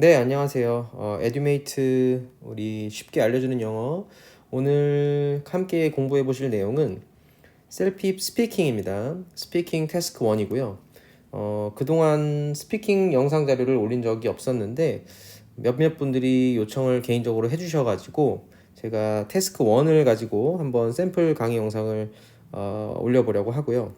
네, 안녕하세요. 에듀메이트 우리 쉽게 알려주는 영어. 오늘 함께 공부해 보실 내용은 셀프 스피킹입니다. 스피킹 태스크 1이고요. 그동안 스피킹 영상 자료를 올린 적이 없었는데 몇몇 분들이 요청을 개인적으로 해주셔가지고 제가 태스크 1을 가지고 한번 샘플 강의 영상을 올려보려고 하고요.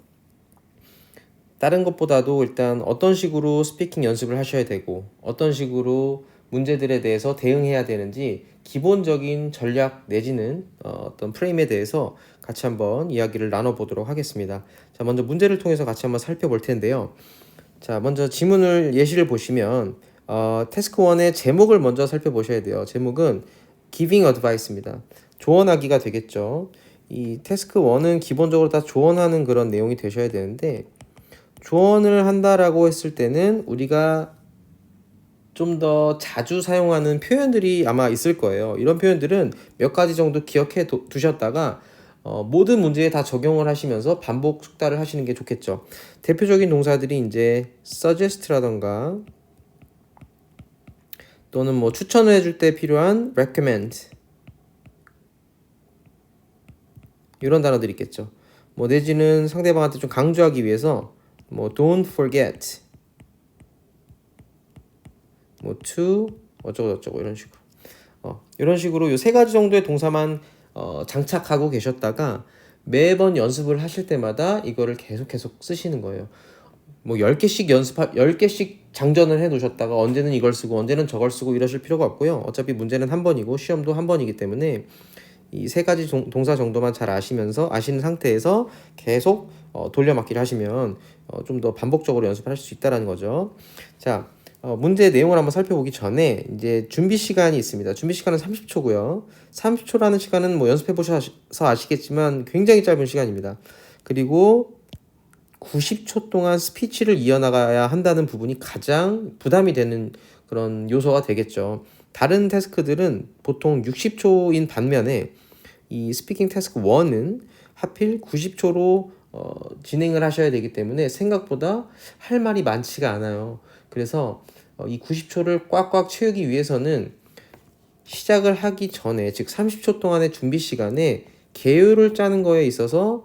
다른 것보다도 일단 어떤 식으로 스피킹 연습을 하셔야 되고 어떤 식으로 문제들에 대해서 대응해야 되는지 기본적인 전략 내지는 어떤 프레임에 대해서 같이 한번 이야기를 나눠보도록 하겠습니다. 자, 먼저 문제를 통해서 같이 한번 살펴볼 텐데요. 자, 먼저 지문을 예시를 보시면 태스크 1의 제목을 먼저 살펴보셔야 돼요. 제목은 Giving Advice입니다. 조언하기가 되겠죠. 이 태스크 1은 기본적으로 다 조언하는 그런 내용이 되셔야 되는데 조언을 한다라고 했을 때는 우리가 좀 더 자주 사용하는 표현들이 아마 있을 거예요. 이런 표현들은 몇 가지 정도 기억해 두셨다가 모든 문제에 다 적용을 하시면서 반복 숙달을 하시는 게 좋겠죠. 대표적인 동사들이 이제 suggest라던가 또는 뭐 추천을 해줄 때 필요한 recommend 이런 단어들이 있겠죠. 뭐 내지는 상대방한테 좀 강조하기 위해서 뭐 don't forget 뭐 to 어쩌고 저쩌고 이런 식으로 이런 식으로 요 세 가지 정도의 동사만 장착하고 계셨다가 매번 연습을 하실 때마다 이거를 계속 쓰시는 거예요. 뭐 10개씩 10개씩 장전을 해 놓으셨다가 언제는 이걸 쓰고 언제는 저걸 쓰고 이러실 필요가 없고요. 어차피 문제는 한 번이고 시험도 한 번이기 때문에 이 세 가지 동사 정도만 잘 아시는 상태에서 계속 돌려막기를 하시면 좀 더 반복적으로 연습을 하실 수 있다는 거죠. 자, 문제 내용을 한번 살펴보기 전에 이제 준비 시간이 있습니다. 준비 시간은 30초고요. 30초라는 시간은 뭐 연습해 보셔서 아시겠지만 굉장히 짧은 시간입니다. 그리고 90초 동안 스피치를 이어나가야 한다는 부분이 가장 부담이 되는 그런 요소가 되겠죠. 다른 태스크들은 보통 60초인 반면에 이 스피킹 태스크 1은 하필 90초로 진행을 하셔야 되기 때문에 생각보다 할 말이 많지가 않아요. 그래서 이 90초를 꽉꽉 채우기 위해서는 시작을 하기 전에 즉 30초 동안의 준비 시간에 계율을 짜는 거에 있어서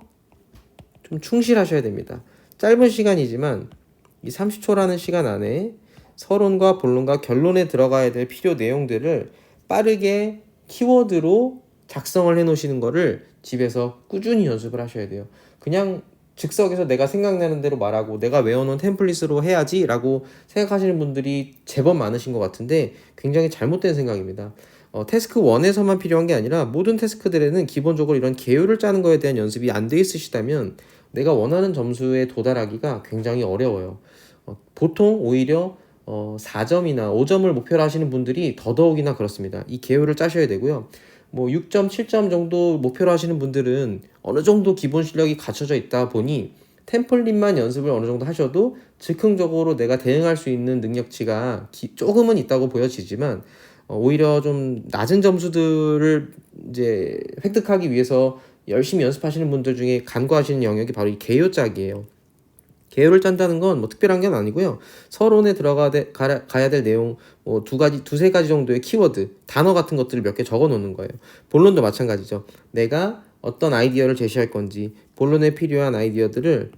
좀 충실하셔야 됩니다. 짧은 시간이지만 이 30초라는 시간 안에 서론과 본론과 결론에 들어가야 될 필요 내용들을 빠르게 키워드로 작성을 해 놓으시는 거를 집에서 꾸준히 연습을 하셔야 돼요. 그냥 즉석에서 내가 생각나는 대로 말하고 내가 외워놓은 템플릿으로 해야지 라고 생각하시는 분들이 제법 많으신 것 같은데 굉장히 잘못된 생각입니다. 태스크 1에서만 필요한 게 아니라 모든 태스크들에는 기본적으로 이런 계율을 짜는 거에 대한 연습이 안 돼 있으시다면 내가 원하는 점수에 도달하기가 굉장히 어려워요. 보통 오히려 4점이나 5점을 목표로 하시는 분들이 더더욱이나 그렇습니다. 이 계율을 짜셔야 되고요. 뭐 6점, 7점 정도 목표로 하시는 분들은 어느 정도 기본 실력이 갖춰져 있다 보니 템플릿만 연습을 어느 정도 하셔도 즉흥적으로 내가 대응할 수 있는 능력치가 조금은 있다고 보여지지만 오히려 좀 낮은 점수들을 이제 획득하기 위해서 열심히 연습하시는 분들 중에 간과하시는 영역이 바로 이 개요 짝이에요. 계율을 짠다는 건 뭐 특별한 게 아니고요. 서론에 가야 될 내용 두세 가지 정도의 키워드, 단어 같은 것들을 몇 개 적어 놓는 거예요. 본론도 마찬가지죠. 내가 어떤 아이디어를 제시할 건지 본론에 필요한 아이디어들을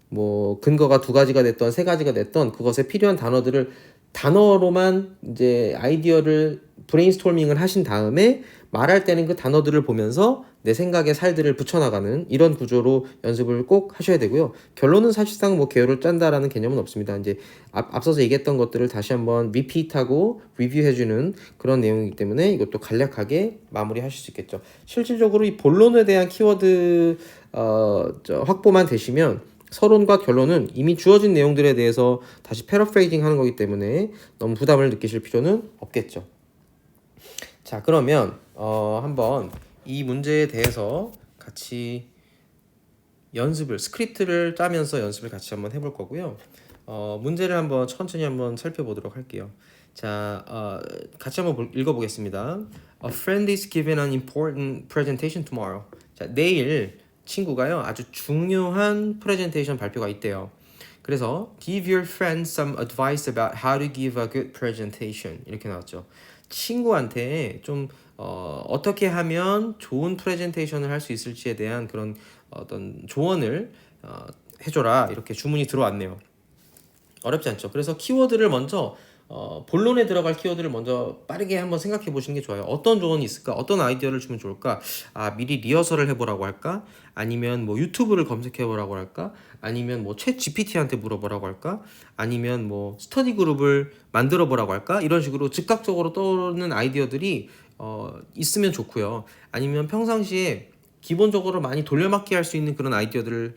뭐 근거가 두 가지가 됐던 세 가지가 됐던 그것에 필요한 단어들을 단어로만 이제 아이디어를 브레인스토밍을 하신 다음에 말할 때는 그 단어들을 보면서 내 생각에 살들을 붙여나가는 이런 구조로 연습을 꼭 하셔야 되고요. 결론은 사실상 뭐 계율을 짠다라는 개념은 없습니다. 이제 앞서서 얘기했던 것들을 다시 한번 리피트하고 리뷰해주는 그런 내용이기 때문에 이것도 간략하게 마무리하실 수 있겠죠. 실질적으로 이 본론에 대한 키워드 확보만 되시면 서론과 결론은 이미 주어진 내용들에 대해서 다시 패러프레이징 하는 거기 때문에 너무 부담을 느끼실 필요는 없겠죠. 자, 그러면 한번 이 문제에 대해서 같이 스크립트를 짜면서 연습을 같이 한번 해볼 거고요. 문제를 한번 천천히 한번 살펴보도록 할게요. 자, 같이 한번 읽어보겠습니다. A friend is given an important presentation tomorrow. 자, 내일 친구가요 아주 중요한 프레젠테이션 발표가 있대요. 그래서 give your friends some advice about how to give a good presentation 이렇게 나왔죠. 친구한테 좀 어떻게 하면 좋은 프레젠테이션을 할 수 있을지에 대한 그런 어떤 조언을 해줘라 이렇게 주문이 들어왔네요. 어렵지 않죠. 그래서 키워드를 먼저 본론에 들어갈 키워드를 먼저 빠르게 한번 생각해 보시는 게 좋아요. 어떤 조언이 있을까? 어떤 아이디어를 주면 좋을까? 미리 리허설을 해보라고 할까? 아니면 뭐 유튜브를 검색해 보라고 할까? 아니면 뭐 챗 GPT한테 물어보라고 할까? 아니면 뭐 스터디 그룹을 만들어 보라고 할까? 이런 식으로 즉각적으로 떠오르는 아이디어들이 있으면 좋고요. 아니면 평상시에 기본적으로 많이 돌려막기 할 수 있는 그런 아이디어들을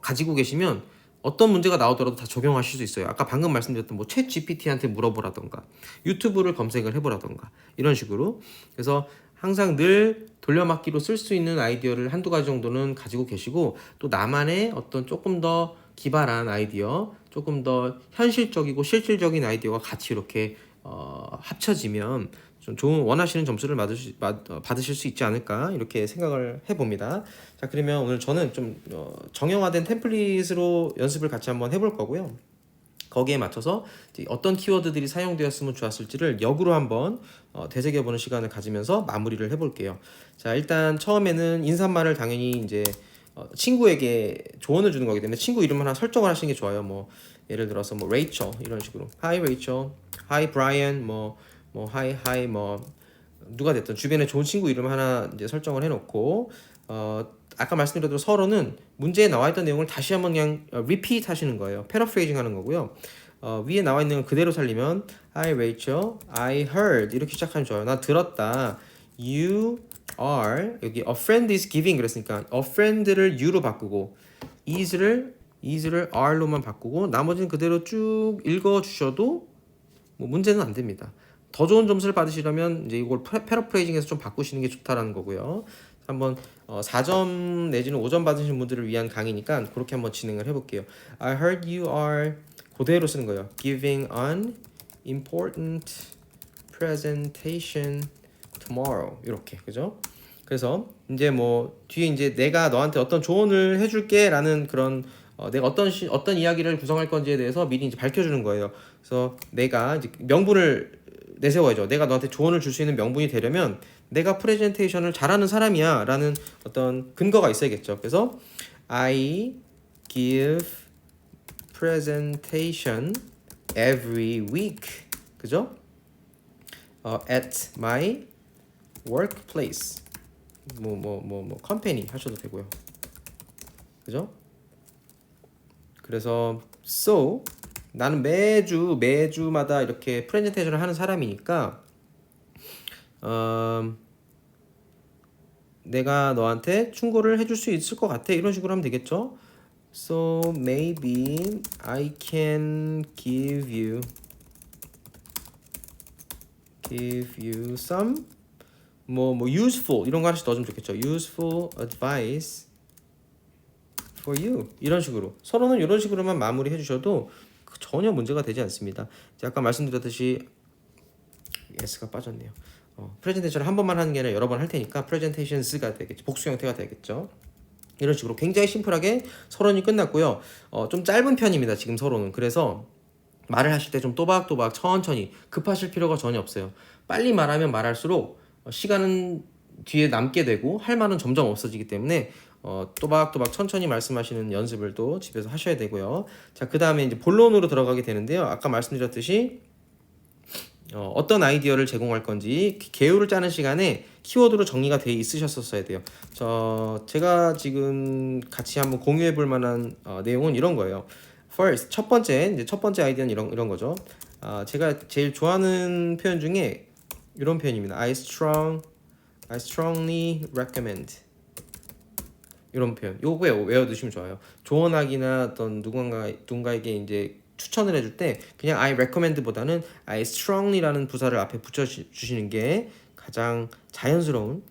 가지고 계시면 어떤 문제가 나오더라도 다 적용하실 수 있어요. 아까 방금 말씀드렸던 뭐 챗 GPT한테 물어보라던가 유튜브를 검색을 해보라던가 이런 식으로. 그래서 항상 늘 돌려막기로 쓸 수 있는 아이디어를 한두 가지 정도는 가지고 계시고, 또 나만의 어떤 조금 더 기발한 아이디어, 조금 더 현실적이고 실질적인 아이디어가 같이 이렇게 합쳐지면 좀 좋은 원하시는 점수를 받으실 수 있지 않을까 이렇게 생각을 해봅니다. 자, 그러면 오늘 저는 좀 정형화된 템플릿으로 연습을 같이 한번 해볼 거고요. 거기에 맞춰서 어떤 키워드들이 사용되었으면 좋았을지를 역으로 한번 되새겨보는 시간을 가지면서 마무리를 해볼게요. 자, 일단 처음에는 인사말을 당연히 이제 친구에게 조언을 주는 거기 때문에 친구 이름 하나 설정을 하시는 게 좋아요. 뭐 예를 들어서 뭐 레이첼 이런 식으로 Hi Rachel, Hi Brian, 뭐 Hi 뭐 누가 됐든 주변에 좋은 친구 이름 하나 이제 설정을 해놓고 아까 말씀드렸던 서로는 문제에 나와 있던 내용을 다시 한번 그냥 repeat 하시는 거예요. paraphrasing 하는 거고요. 위에 나와 있는 걸 그대로 살리면 Hi Rachel, I heard 이렇게 시작하면 좋아요. 나 들었다. You are 여기 a friend is giving 그랬으니까 a friend를 you로 바꾸고 is를 are로만 바꾸고 나머지는 그대로 쭉 읽어 주셔도 뭐 문제는 안 됩니다. 더 좋은 점수를 받으시려면 이제 이걸 패러프레이징해서 좀 바꾸시는 게 좋다라는 거고요. 한번 4점 내지는 5점 받으신 분들을 위한 강의니까 그렇게 한번 진행을 해볼게요. I heard you are 그대로 쓰는 거예요. Giving an important presentation tomorrow 이렇게 그죠? 그래서 이제 뭐 뒤에 이제 내가 너한테 어떤 조언을 해줄게라는 그런 내가 어떤 이야기를 구성할 건지에 대해서 미리 이제 밝혀주는 거예요. 그래서 내가 이제 명분을 내세워야죠. 내가 너한테 조언을 줄 수 있는 명분이 되려면 내가 프레젠테이션을 잘하는 사람이야라는 어떤 근거가 있어야겠죠. 그래서 I give presentation every week, 그죠? At my workplace, company 하셔도 되고요. 그죠? 그래서 so 나는 매주마다 이렇게 프레젠테이션을 하는 사람이니까 내가 너한테 충고를 해줄 수 있을 것 같아 이런 식으로 하면 되겠죠. So maybe I can give you some useful 이런 거 하나씩 넣어주면 좋겠죠. Useful advice for you 이런 식으로 서로는 이런 식으로만 마무리해 주셔도 전혀 문제가 되지 않습니다. 아까 말씀드렸듯이 S가 빠졌네요. 프레젠테이션을 한 번만 하는 게 아니라 여러 번 할 테니까 프레젠테이션스가 되겠죠. 복수 형태가 되겠죠. 이런 식으로 굉장히 심플하게 서론이 끝났고요. 좀 짧은 편입니다. 지금 서론은. 그래서 말을 하실 때 좀 또박또박 천천히 급하실 필요가 전혀 없어요. 빨리 말하면 말할수록 시간은 뒤에 남게 되고 할 말은 점점 없어지기 때문에 또박또박 천천히 말씀하시는 연습을 또 집에서 하셔야 되고요. 자, 그 다음에 이제 본론으로 들어가게 되는데요. 아까 말씀드렸듯이 어떤 아이디어를 제공할 건지 개요를 짜는 시간에 키워드로 정리가 돼 있으셨었어야 돼요. 제가 지금 같이 한번 공유해 볼 만한 내용은 이런 거예요. First, 첫 번째 아이디어는 이런 거죠. 제가 제일 좋아하는 표현 중에 이런 표현입니다. I strongly recommend. 이런 표현. 요거 외워두시면 좋아요. 조언하기나 어떤 누군가에게 이제 추천을 해줄 때 그냥 I recommend보다는 I strongly라는 부사를 앞에 붙여주시는 게 가장 자연스러운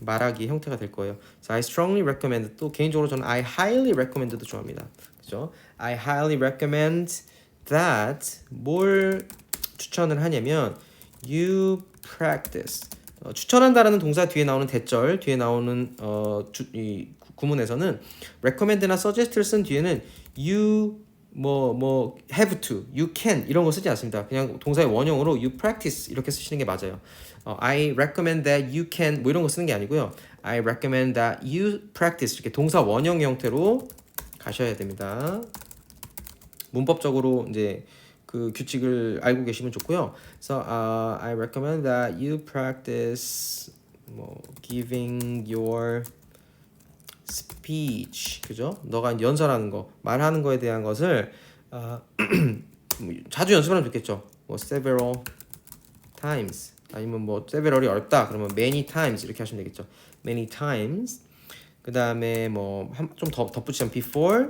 말하기 형태가 될 거예요. 그래서 I strongly recommend 또 개인적으로 저는 I highly recommend도 좋아합니다. 그죠? I highly recommend that 뭘 추천을 하냐면 you practice 추천한다라는 동사 뒤에 나오는 대절 뒤에 나오는 이 구문에서는 recommend나 suggest를 쓴 뒤에는 you have to, you can 이런 거 쓰지 않습니다. 그냥 동사의 원형으로 you practice 이렇게 쓰시는 게 맞아요. I recommend that you can 뭐 이런 거 쓰는 게 아니고요. I recommend that you practice 이렇게 동사 원형 형태로 가셔야 됩니다. 문법적으로 이제 그 규칙을 알고 계시면 좋고요. 그래서 I recommend that you practice giving your speech 그죠? 너가 연설하는 거, 말하는 거에 대한 것을 자주 연습하면 좋겠죠. several times 아니면 several이 어렵다 그러면 many times 이렇게 하시면 되겠죠. many times 그 다음에 좀 더 덧붙이면 before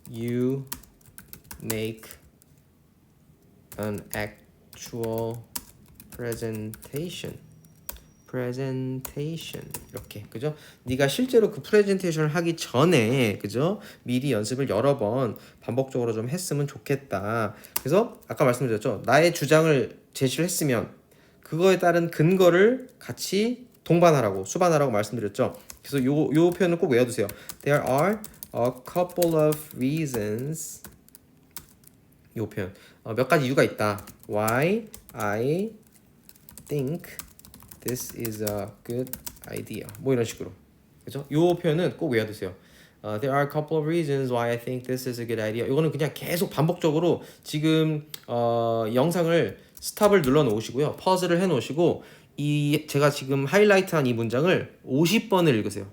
you make an actual presentation 이렇게 그죠? 네가 실제로 그 프레젠테이션을 하기 전에 그죠? 미리 연습을 여러 번 반복적으로 좀 했으면 좋겠다. 그래서 아까 말씀드렸죠. 나의 주장을 제시를 했으면 그거에 따른 근거를 같이 동반하라고 수반하라고 말씀드렸죠. 그래서 요 표현을 꼭 외워두세요. There are a couple of reasons 요 표현 몇 가지 이유가 있다. Why I think this is a good idea. 뭐 이런 식으로. 그죠? 요 표현은 꼭 외워두세요. There are a couple of reasons why I think this is a good idea. 이거는 그냥 계속 반복적으로 지금 영상을 스탑을 눌러 놓으시고요. 퍼즈를 해 놓으시고 제가 지금 하이라이트한 이 문장을 50번을 읽으세요.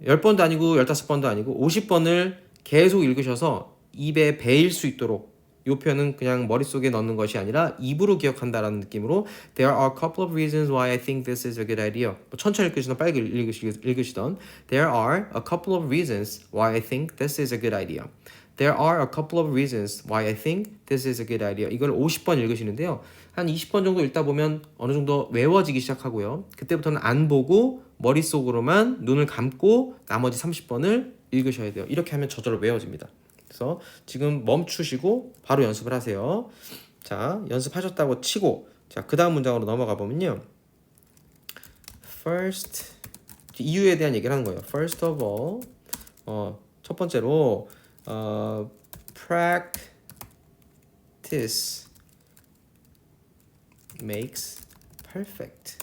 10번도 아니고 15번도 아니고 50번을 계속 읽으셔서 입에 배일 수 있도록 이 표현은 그냥 머릿속에 넣는 것이 아니라 입으로 기억한다라는 느낌으로 There are a couple of reasons why I think this is a good idea. 천천히 읽으시던 빨리 읽으시던 There are a couple of reasons why I think this is a good idea. There are a couple of reasons why I think this is a good idea. 이걸 50번 읽으시는데요. 한 20번 정도 읽다 보면 어느 정도 외워지기 시작하고요. 그때부터는 안 보고 머릿속으로만 눈을 감고 나머지 30번을 읽으셔야 돼요. 이렇게 하면 저절로 외워집니다. 그래서 지금 멈추시고 바로 연습을 하세요. 자, 연습하셨다고 치고 자, 그 다음 문장으로 넘어가 보면요. First, 이유에 대한 얘기를 하는 거예요. First of all, 첫 번째로 practice makes perfect.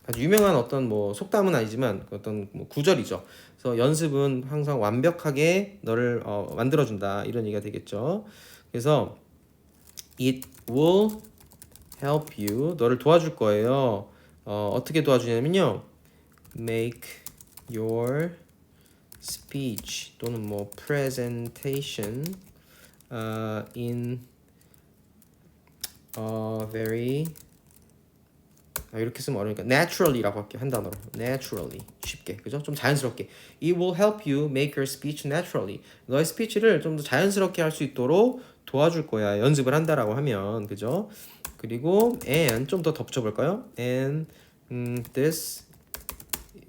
아주 유명한 어떤 속담은 아니지만 어떤 구절이죠. 그래서 연습은 항상 완벽하게 너를 만들어준다 이런 얘기가 되겠죠. 그래서 it will help you 너를 도와줄 거예요. 어떻게 도와주냐면요, make your speech 또는 presentation in very 이렇게 쓰면 어려우니까 naturally라고 할게요. 한 단어로 naturally 쉽게 그죠? 좀 자연스럽게 It will help you make your speech naturally. 너의 스피치를 좀 더 자연스럽게 할 수 있도록 도와줄 거야. 연습을 한다라고 하면 그죠? 그리고 and 좀 더 덧붙여볼까요? And this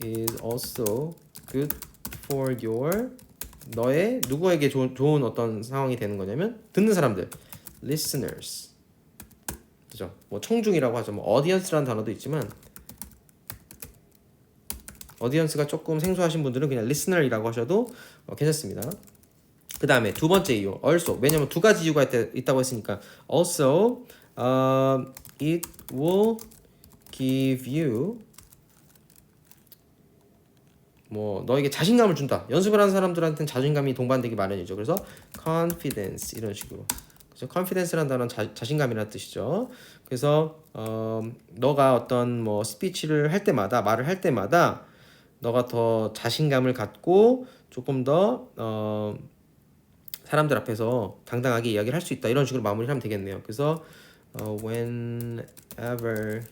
is also good for your 너의 누구에게 좋은 어떤 상황이 되는 거냐면 듣는 사람들 listeners. 그죠? 청중이라고 하죠. audience라는 단어도 있지만 audience가 조금 생소하신 분들은 그냥 listener이라고 하셔도 괜찮습니다. 그 다음에 두 번째 이유 also 왜냐면 두 가지 이유가 있다고 했으니까 also it will give you 너에게 자신감을 준다. 연습을 하는 사람들한테는 자신감이 동반되기 마련이죠. 그래서 confidence 이런 식으로 confidence라는 단어는 자신감이라는 뜻이죠. 그래서 너가 어떤 스피치를 할 때마다 말을 할 때마다 너가 더 자신감을 갖고 조금 더 사람들 앞에서 당당하게 이야기를 할 수 있다. 이런 식으로 마무리를 하면 되겠네요. 그래서 whenever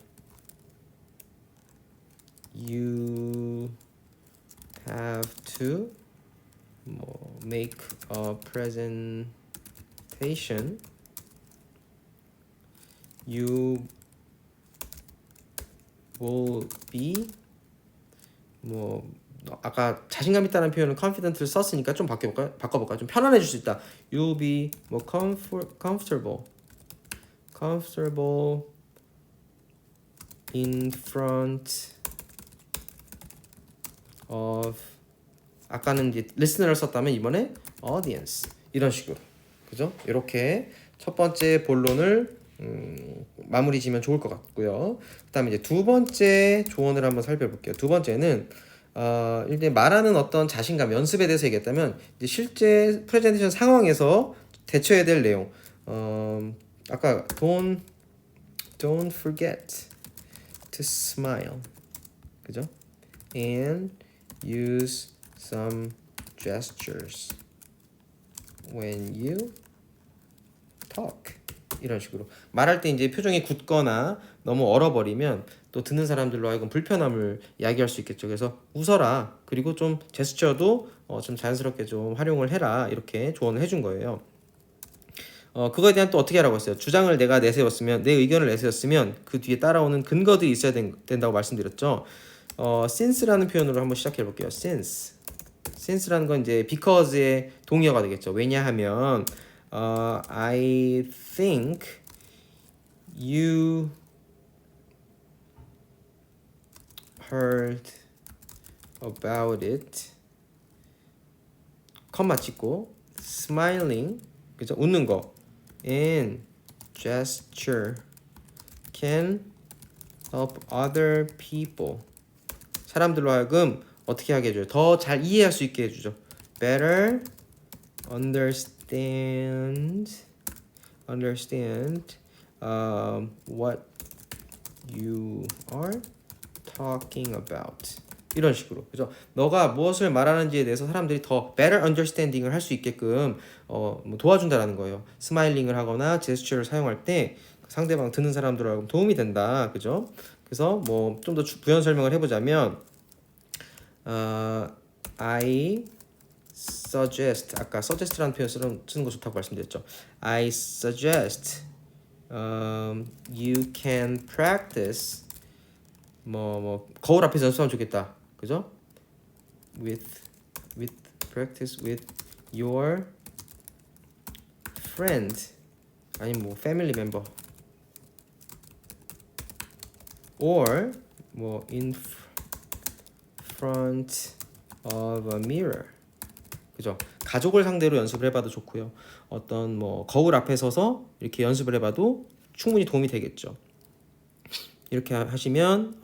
you have to make a presentation you will be 아까 자신감 있다는 표현은 confident를 썼으니까 좀 바꿔볼까요? 좀 편안해질 수 있다. You'll be comfortable in front of 아까는 이제 listener를 썼다면 이번에 audience 이런 식으로 그죠? 이렇게 첫 번째 본론을 마무리 지면 좋을 것 같고요. 그다음에 이제 두 번째 조언을 한번 살펴볼게요. 두 번째는 이제 말하는 어떤 자신감 연습에 대해서 얘기했다면 이제 실제 프레젠테이션 상황에서 대처해야 될 내용 아까 don't forget to smile 그죠? and use some gestures when you talk 이런 식으로 말할 때 이제 표정이 굳거나 너무 얼어버리면 또 듣는 사람들로 하여금 불편함을 야기할 수 있겠죠. 그래서 웃어라 그리고 좀 제스처도 좀 자연스럽게 좀 활용을 해라 이렇게 조언을 해준 거예요. 그거에 대한 또 어떻게 하라고 했어요. 주장을 내가 내세웠으면 내 의견을 내세웠으면 그 뒤에 따라오는 근거들이 있어야 된다고 말씀드렸죠. since라는 표현으로 한번 시작해 볼게요. since라는 건 이제 because의 동의어가 되겠죠. 왜냐하면 I think you heard about it 컴마 찍고 smiling 그죠? 웃는 거 and gesture can help other people 사람들로 하여금 어떻게 하게 해줘요? 더 잘 이해할 수 있게 해주죠. better understand what you are talking about 이런 식으로 그죠? 너가 무엇을 말하는지에 대해서 사람들이 더 better understanding을 할 수 있게끔 뭐 도와준다라는 거예요. 스마일링을 하거나 제스처를 사용할 때 상대방 듣는 사람들하고 도움이 된다, 그죠? 그래서 뭐 좀 더 부연 설명을 해보자면 I suggest 아까 suggest라는 표현 쓰는 거 좋다고 말씀드렸죠. I suggest you can practice 뭐 거울 앞에서 연습하면 좋겠다, 그죠? with practice with your friend 아니 뭐 family member or 뭐 in front of a mirror 그죠? 가족을 상대로 연습을 해봐도 좋고요. 어떤 뭐 거울 앞에 서서 이렇게 연습을 해봐도 충분히 도움이 되겠죠. 이렇게 하시면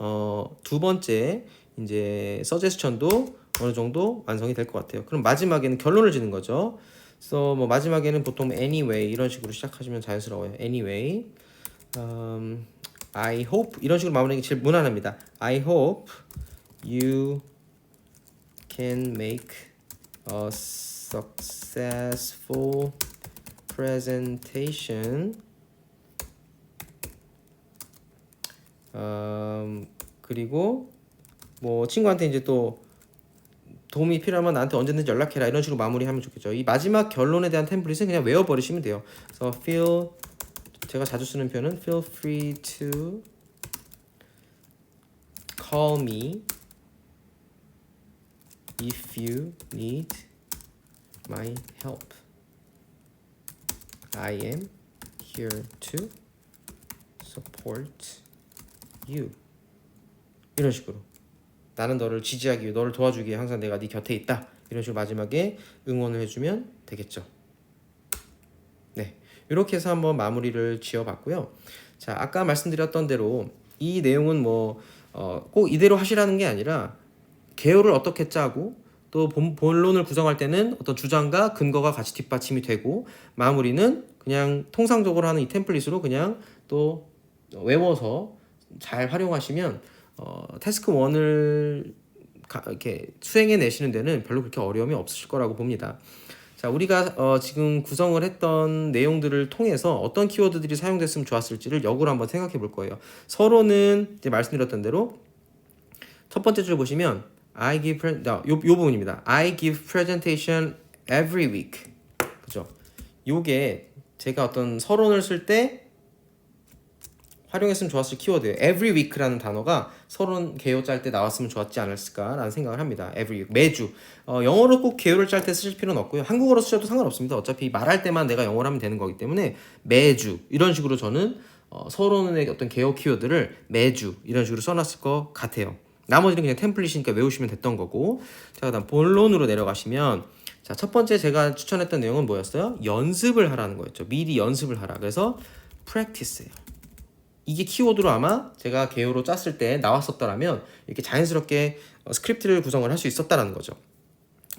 두 번째 이제 서제스천도 어느 정도 완성이 될 것 같아요. 그럼 마지막에는 결론을 짓는 거죠. 그래서 뭐 마지막에는 보통 anyway 이런 식으로 시작하시면 자연스러워요. anyway, I hope 이런 식으로 마무리하는 게 제일 무난합니다. I hope you can make a successful presentation. 그리고 뭐 친구한테 이제 또 도움이 필요하면 나한테 언제든지 연락해라 이런 식으로 마무리하면 좋겠죠. 이 마지막 결론에 대한 템플릿은 그냥 외워버리시면 돼요. 그래서 제가 자주 쓰는 표현은 feel free to call me if you need my help. I am here to support you. 이런 식으로 나는 너를 지지하기 위해 너를 도와주기 위해 항상 내가 네 곁에 있다. 이런 식으로 마지막에 응원을 해주면 되겠죠. 네, 이렇게 해서 한번 마무리를 지어봤고요. 자, 아까 말씀드렸던 대로 이 내용은 뭐 꼭 이대로 하시라는 게 아니라 개요를 어떻게 짜고 또 본론을 구성할 때는 어떤 주장과 근거가 같이 뒷받침이 되고 마무리는 그냥 통상적으로 하는 이 템플릿으로 그냥 또 외워서 잘 활용하시면 태스크 1을 이렇게 수행해 내시는 데는 별로 그렇게 어려움이 없으실 거라고 봅니다. 자, 우리가 지금 구성을 했던 내용들을 통해서 어떤 키워드들이 사용됐으면 좋았을지를 역으로 한번 생각해 볼 거예요. 서로는 이제 말씀드렸던 대로 첫 번째 줄 보시면 요 부분입니다. I give presentation every week. 그죠? 요게 제가 어떤 서론을 쓸 때 활용했으면 좋았을 키워드예요. every week라는 단어가 서론 개요 짤 때 나왔으면 좋았지 않았을까라는 생각을 합니다. every week, 매주. 영어로 꼭 개요를 짤 때 쓰실 필요는 없고요. 한국어로 쓰셔도 상관없습니다. 어차피 말할 때만 내가 영어로 하면 되는 거기 때문에 매주 이런 식으로 저는 서론의 어떤 개요 키워드를 매주 이런 식으로 써놨을 것 같아요. 나머지는 그냥 템플릿이니까 외우시면 됐던 거고. 자, 그다음 본론으로 내려가시면 자, 첫 번째 제가 추천했던 내용은 뭐였어요? 연습을 하라는 거였죠. 미리 연습을 하라. 그래서 practice예요. 이게 키워드로 아마 제가 개요로 짰을 때 나왔었더라면 이렇게 자연스럽게 스크립트를 구성을 할 수 있었다라는 거죠.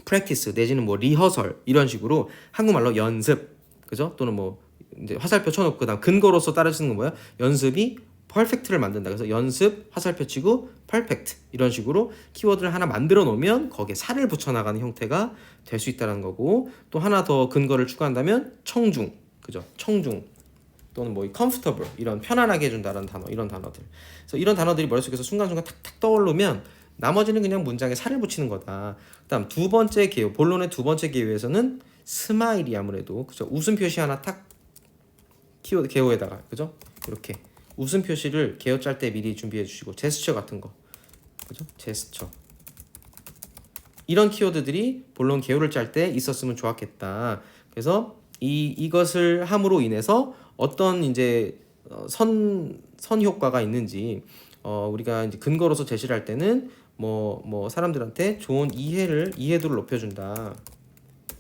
practice 내지는 뭐 리허설 이런 식으로 한국말로 연습, 그죠? 또는 뭐 이제 화살표 쳐놓고 그다음 근거로서 따라주는 건 뭐야? 연습이 퍼펙트를 만든다. 그래서 연습 화살표 치고 퍼펙트 이런 식으로 키워드를 하나 만들어 놓으면 거기에 살을 붙여 나가는 형태가 될 수 있다는 거고, 또 하나 더 근거를 추가한다면 청중, 그죠? 청중 또는 뭐 comfortable 이런 편안하게 해준다는 단어, 이런 단어들. 그래서 이런 단어들이 머릿속에서 순간순간 탁탁 떠오르면 나머지는 그냥 문장에 살을 붙이는 거다. 그다음 두 번째 개요, 본론의 두 번째 개요에서는 스마일이 아무래도 그죠? 웃음 표시 하나 탁 키워드 개요에다가, 그죠? 이렇게 웃음 표시를 개요 짤 때 미리 준비해 주시고, 제스처 같은 거, 그죠? 제스처 이런 키워드들이 본론 개요를 짤 때 있었으면 좋았겠다. 그래서 이것을 함으로 인해서 어떤 이제 선 효과가 있는지 우리가 이제 근거로서 제시를 할 때는 뭐 사람들한테 좋은 이해도를 높여준다.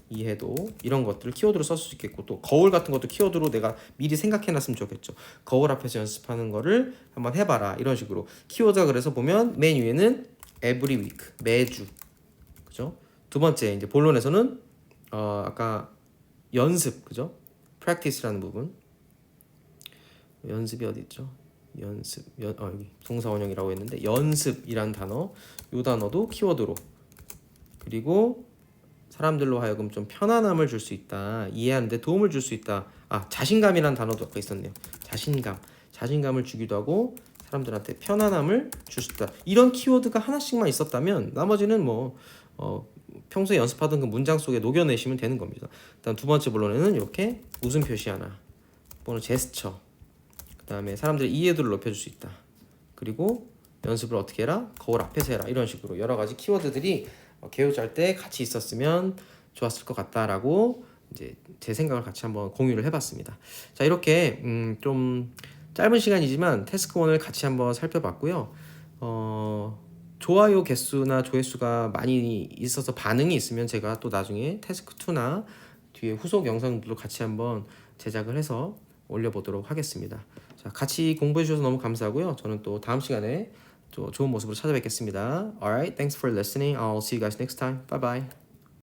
이해도 이런 것들을 키워드로 쓸 수 있겠고, 또 거울 같은 것도 키워드로 내가 미리 생각해놨으면 좋겠죠. 거울 앞에서 연습하는 거를 한번 해봐라 이런 식으로 키워드가. 그래서 보면 맨 위에는 every week 매주, 그죠? 두 번째 이제 본론에서는 아까 연습, 그죠? practice라는 부분, 연습이 어디 있죠? 연습 여기 동사 원형이라고 했는데 연습이란 단어, 이 단어도 키워드로, 그리고 사람들로 하여금 좀 편안함을 줄 수 있다, 이해하는데 도움을 줄 수 있다. 자신감이란 단어도 아까 있었네요. 자신감을 주기도 하고 사람들한테 편안함을 줄 수 있다. 이런 키워드가 하나씩만 있었다면 나머지는 뭐 평소에 연습하던 그 문장 속에 녹여내시면 되는 겁니다. 일단 두 번째 본론에는 이렇게 웃음 표시 하나, 또는 제스처, 그 다음에 사람들의 이해도를 높여줄 수 있다. 그리고 연습을 어떻게 해라? 거울 앞에서 해라. 이런 식으로 여러 가지 키워드들이 개요 짤 때 같이 있었으면 좋았을 것 같다라고 이제 제 생각을 같이 한번 공유를 해봤습니다. 자, 이렇게 좀 짧은 시간이지만 태스크 1을 같이 한번 살펴봤고요. 좋아요 개수나 조회수가 많이 있어서 반응이 있으면 제가 또 나중에 태스크 2나 뒤에 후속 영상들도 같이 한번 제작을 해서 올려보도록 하겠습니다. 자, 같이 공부해 주셔서 너무 감사하고요. 저는 또 다음 시간에 또 좋은 모습으로 찾아뵙겠습니다. Alright, thanks for listening. I'll see you guys next time. Bye bye.